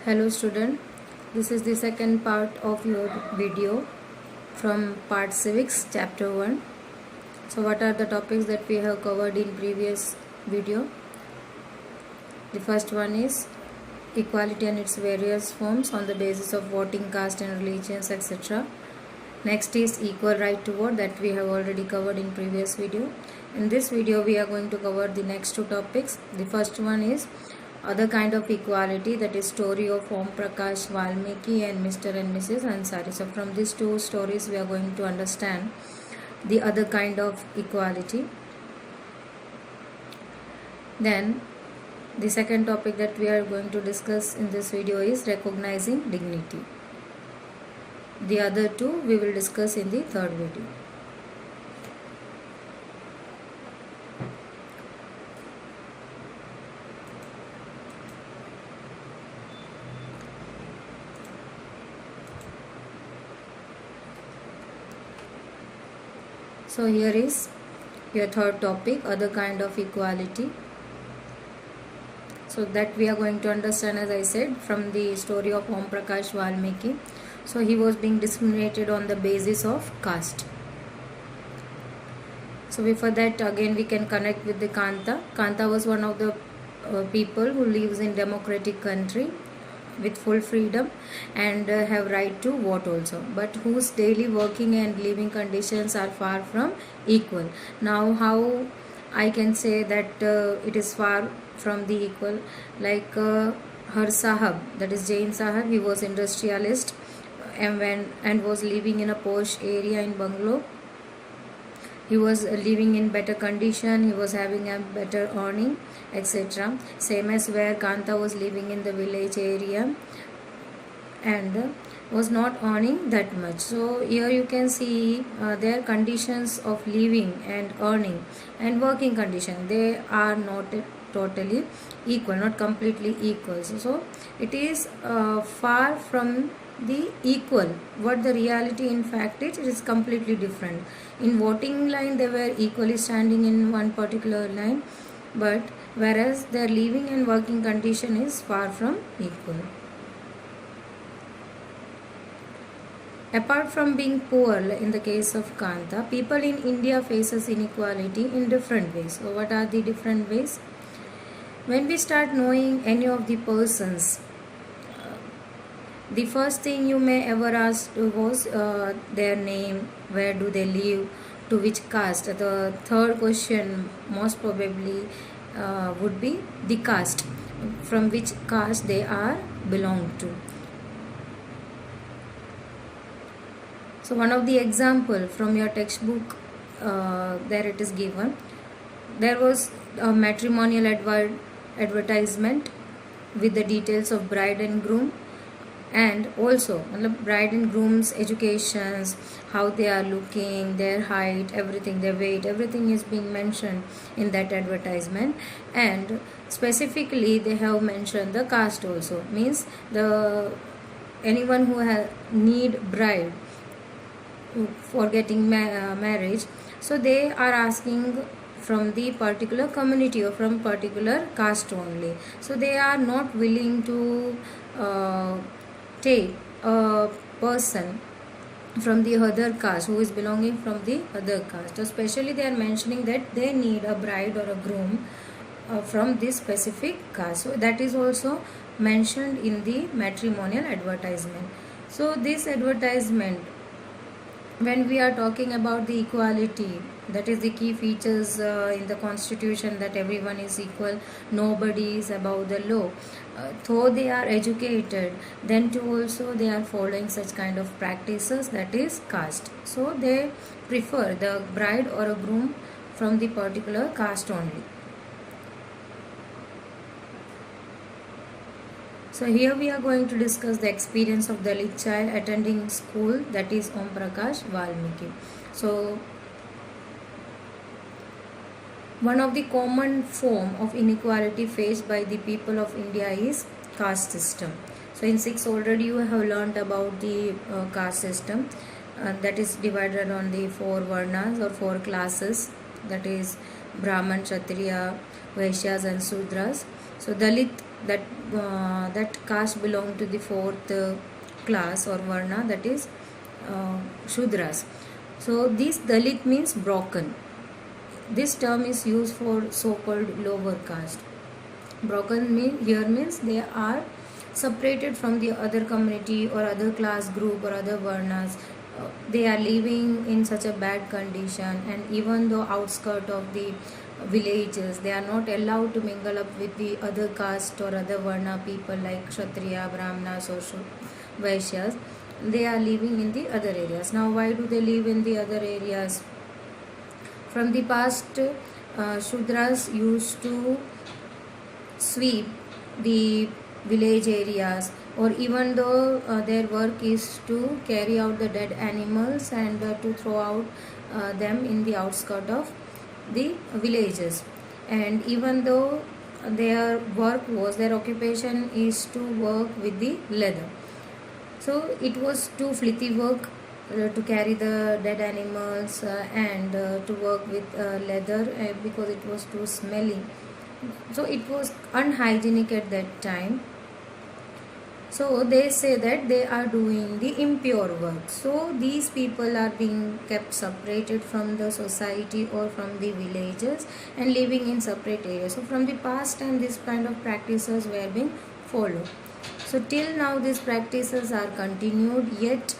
Hello student, this is the second part of your video from part civics chapter 1. So what are the topics that we have covered in previous video? The first one is equality and its various forms on the basis of voting, caste and religions, etc. Next is equal right to vote that we have already covered in previous video. In this video we are going to cover the next two topics. The first one is other kind of equality, that is story of Om Prakash Valmiki and Mr. and Mrs. Ansari. So from these two stories we are going to understand the other kind of equality. Then the second topic that we are going to discuss in this video is recognizing dignity. The other two we will discuss in the third video. So here is your third topic, other kind of equality. So that we are going to understand, as I said, from the story of Om Prakash Valmiki. So he was being discriminated on the basis of caste. So before that, again we can connect with the Kanta. Kanta was one of the people who lives in democratic country with full freedom and have right to vote also, but whose daily working and living conditions are far from equal. Now how I can say that it is far from the equal, like her Sahab, that is Jain Sahab, he was industrialist and was living in a posh area in Bangalore. He was living in better condition, he was having a better earning, etc. Same as where Kanta was living in the village area and was not earning that much. So here you can see their conditions of living and earning and working condition, they are not totally equal, not completely equal. So it is far from the equal. What the reality in fact is, it is completely different. In voting line they were equally standing in one particular line, but whereas their living and working condition is far from equal. Apart from being poor in the case of Kanta, people in India faces inequality in different ways. So what are the different ways? When we start knowing any of the persons, the first thing you may ever ask was their name, where do they live, to which caste. The third question most probably would be the caste, from which caste they are belong to. So one of the example from your textbook, there it is given. There was a matrimonial advertisement with the details of bride and groom, and also bride and groom's educations, how they are looking, their height, everything, their weight, everything is being mentioned in that advertisement. And specifically they have mentioned the caste also, means the anyone who need bride for getting marriage, so they are asking from the particular community or from particular caste only. So they are not willing to take a person from the other caste who is belonging from the other caste. Especially they are mentioning that they need a bride or a groom from this specific caste. So that is also mentioned in the matrimonial advertisement. So this advertisement, when we are talking about the equality, that is the key features in the constitution, that everyone is equal, nobody is above the law. Though they are educated, then too also they are following such kind of practices, that is caste. So they prefer the bride or a groom from the particular caste only. So here we are going to discuss the experience of Dalit child attending school, that is Om Prakash Valmiki. So one of the common form of inequality faced by the people of India is caste system. So in 6 already you have learnt about the caste system, that is divided on the 4 varnas or 4 classes, that is Brahman, Kshatriya, Vaishyas and Sudras. So Dalit that that caste belong to the fourth class or varna, that is Shudras. So this Dalit means broken. This term is used for so-called lower caste. Broken here means they are separated from the other community or other class group or other varnas. They are living in such a bad condition, and even though outskirt of the villages, they are not allowed to mingle up with the other caste or other varna people like Kshatriya, Brahmanas or Vaishyas. They are living in the other areas. Now why do they live in the other areas? From the past, Shudras used to sweep the village areas, or even though their work is to carry out the dead animals and to throw out them in the outskirts of the villages. And even though their occupation is to work with the leather, so it was too filthy work to carry the dead animals and to work with leather because it was too smelly. So it was unhygienic at that time. So they say that they are doing the impure work. So these people are being kept separated from the society or from the villages and living in separate areas. So from the past time, this kind of practices were being followed. So till now these practices are continued, yet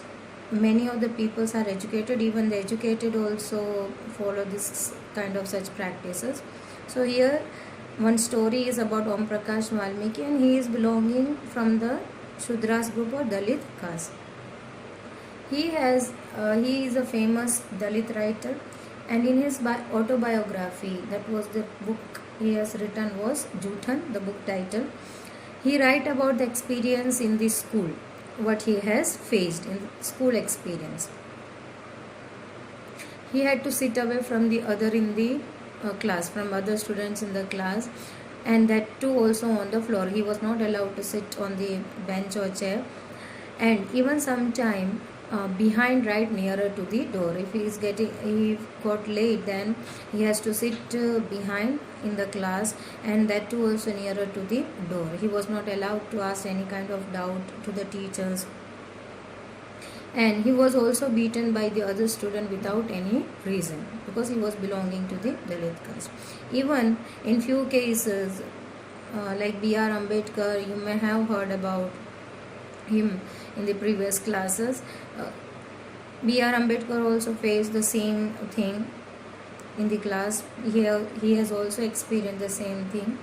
many of the peoples are educated, even the educated also follow this kind of such practices. So here one story is about Om Prakash Valmiki, and he is belonging from the Shudras group or Dalit caste. He is a famous Dalit writer, and in his autobiography, that was the book he has written was Juthan, the book title. He write about the experience in the school, what he has faced in school experience. He had to sit away from the other in the class, from other students in the class, and that too also on the floor. He was not allowed to sit on the bench or chair, and even sometime behind, right nearer to the door. If he got late, then he has to sit behind in the class, and that too also nearer to the door. He was not allowed to ask any kind of doubt to the teachers, and he was also beaten by the other student without any reason because he was belonging to the Dalit caste. Even in few cases like B.R. Ambedkar, you may have heard about him in the previous classes. B.R. Ambedkar also faced the same thing in the class. He has also experienced the same thing.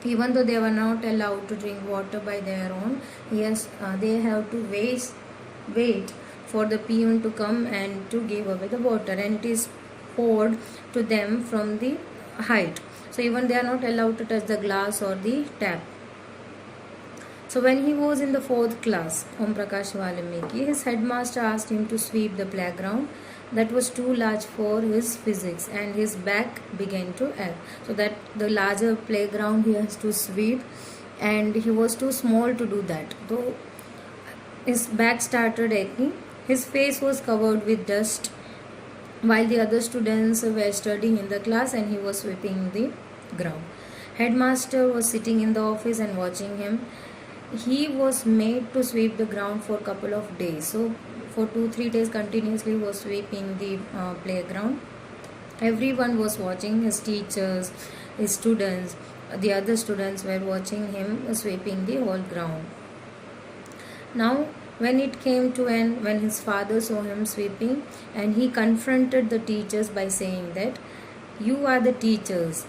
Even though they were not allowed to drink water by their own, they have to wait for the peon to come and to give away the water, and it is poured to them from the height. So even they are not allowed to touch the glass or the tap. So when he was in the 4th class, Om Prakash Valmiki, his headmaster asked him to sweep the playground that was too large for his physics, and his back began to ache. So that the larger playground he has to sweep, and he was too small to do that. Though his back started aching, his face was covered with dust while the other students were studying in the class and he was sweeping the ground. Headmaster was sitting in the office and watching him. He was made to sweep the ground for a couple of days. So for 2-3 days continuously he was sweeping the playground. Everyone was watching, his teachers, his students, the other students were watching him sweeping the whole ground. Now when it came to end, when his father saw him sweeping, and he confronted the teachers by saying that you are the teachers.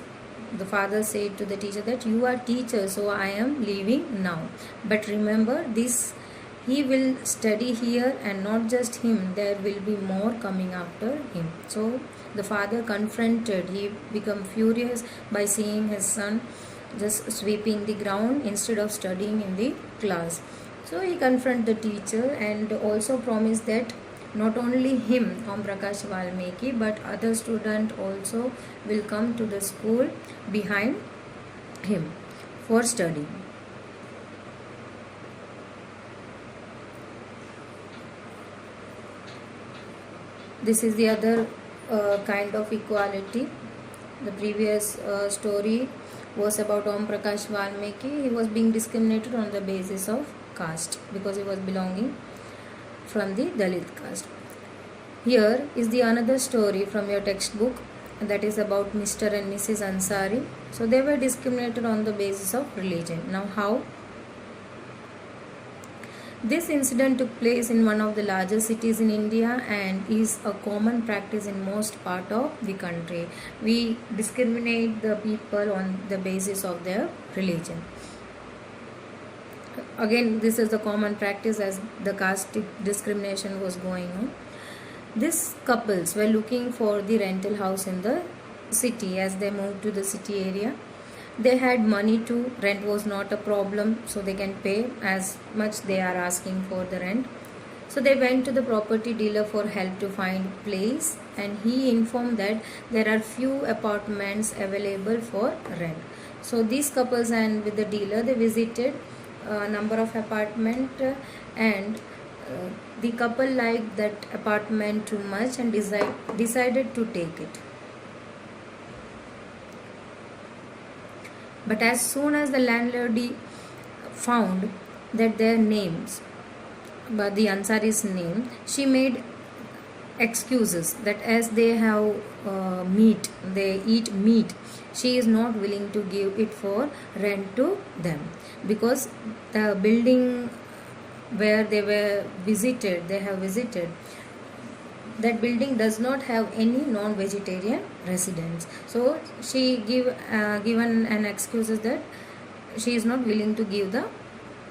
The father said to the teacher that you are teachers, so I am leaving now. But remember this, he will study here, and not just him, there will be more coming after him. So the father confronted, he became furious by seeing his son just sweeping the ground instead of studying in the class. So he confronted the teacher and also promised that not only him, Om Prakash Valmiki, but other student also will come to the school behind him for studying. This is the other kind of equality The previous story was about Om Prakash Valmiki. He was being discriminated on the basis of caste because he was belonging from the Dalit caste. Here is the another story from your textbook, that is about Mr. and Mrs. Ansari. So they were discriminated on the basis of religion. Now how? This incident took place in one of the largest cities in India and is a common practice in most part of the country. We discriminate the people on the basis of their religion. Again, this is the common practice as the caste discrimination was going on. These couples were looking for the rental house in the city as they moved to the city area. They had money to rent was not a problem, so they can pay as much they are asking for the rent. So they went to the property dealer for help to find place, and he informed that there are few apartments available for rent. So these couples and with the dealer they visited a number of apartment and the couple liked that apartment too much and decided to take it. But as soon as the landlady found that their names, but the Ansari's name, she made excuses that as they have meat, they eat meat, she is not willing to give it for rent to them because the building where they have visited, that building does not have any non-vegetarian residents. So she given an excuse that she is not willing to give the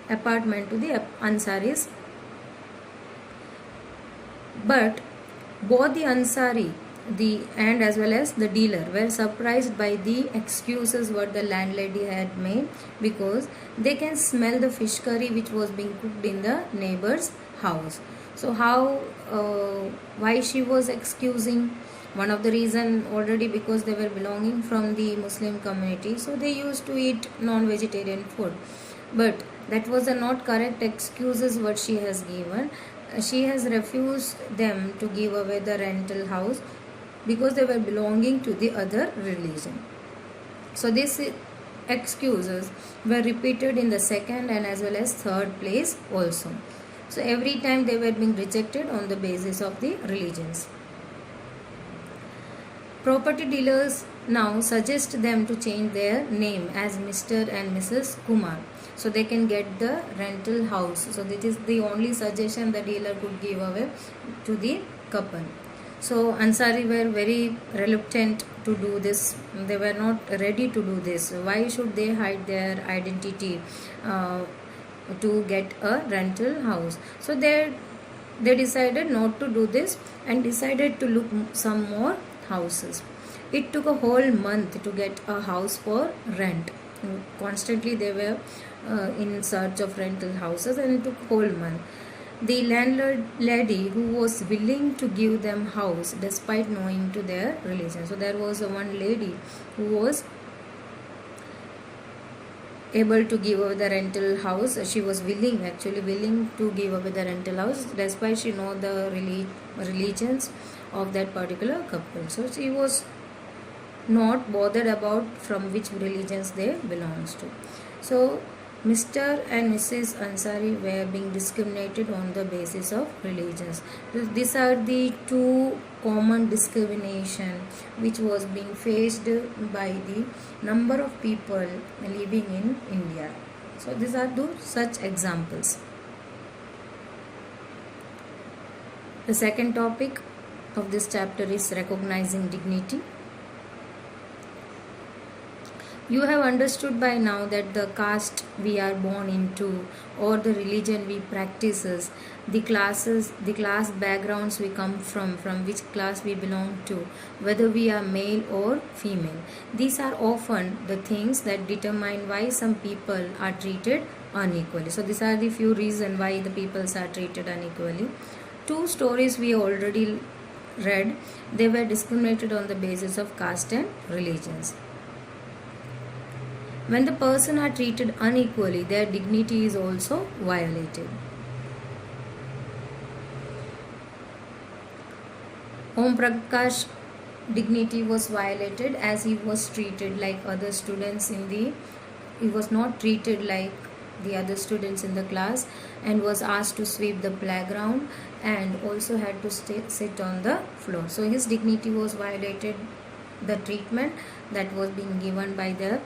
apartment to the Ansaris. But both the Ansari and as well as the dealer were surprised by the excuses what the landlady had made, because they can smell the fish curry which was being cooked in the neighbor's house. So why she was excusing? One of the reason already because they were belonging from the Muslim community, so they used to eat non-vegetarian food. But that was the not correct excuses what she has given. She has refused them to give away the rental house because they were belonging to the other religion. So these excuses were repeated in the second and as well as third place also. So every time they were being rejected on the basis of the religions. Property dealers now suggest them to change their name as Mr. and Mrs. Kumar, so they can get the rental house. So that is the only suggestion the dealer could give away to the couple. So Ansari were very reluctant to do this. They were not ready to do this. Why should they hide their identity to get a rental house? So they decided not to do this and decided to look some more houses. It took a whole month to get a house for rent. Constantly they were in search of rental houses, and it took a whole month. The landlady who was willing to give them house despite knowing to their religion. So there was one lady who was able to give away the rental house. She was willing to give away the rental house despite she know the religions of that particular couple. So she was not bothered about from which religions they belongs to. So Mr. and Mrs. Ansari were being discriminated on the basis of religions. These are the two common discrimination which was being faced by the number of people living in India. So these are two such examples. The second topic of this chapter is recognizing dignity. You have understood by now that the caste we are born into or the religion we practices, the class backgrounds we come from which class we belong to, whether we are male or female. These are often the things that determine why some people are treated unequally. So these are the few reasons why the peoples are treated unequally. Two stories we already read, they were discriminated on the basis of caste and religions. When the person are treated unequally, their dignity is also violated. Om Prakash dignity was violated, as he was treated like other students in the he was not treated like the other students in the class, and was asked to sweep the playground and also had to sit on the floor. So his dignity was violated, the treatment that was being given by the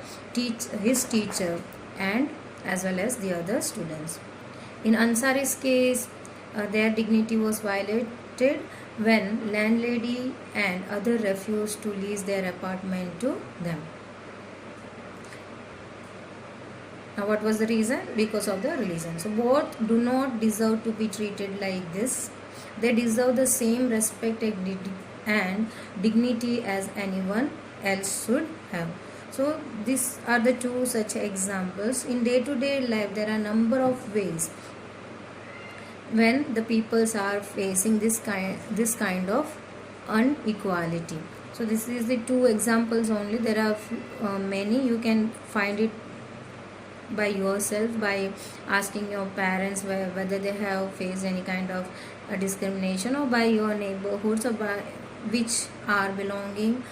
his teacher and as well as the other students. In Ansari's case, their dignity was violated when landlady and other refused to lease their apartment to them. Now, what was the reason? Because of the religion. So both do not deserve to be treated like this. They deserve the same respect and dignity as anyone else should have. So these are the two such examples. In day-to-day life, there are a number of ways when the peoples are facing this kind of inequality. So this is the two examples only. There are many. You can find it by yourself by asking your parents whether they have faced any kind of discrimination, or by your neighborhoods, or by which are belonging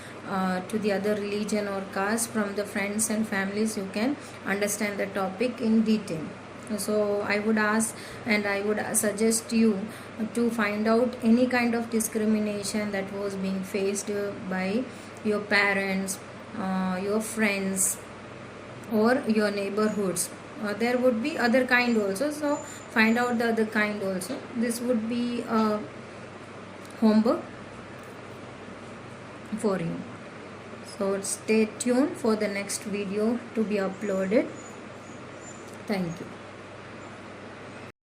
to the other religion or caste. From the friends and families, you can understand the topic in detail. So I would ask and I would suggest you to find out any kind of discrimination that was being faced by your parents, your friends, or your neighborhoods. There would be other kind also, so find out the other kind also. This would be a homework for you. So stay tuned for the next video to be uploaded. Thank you.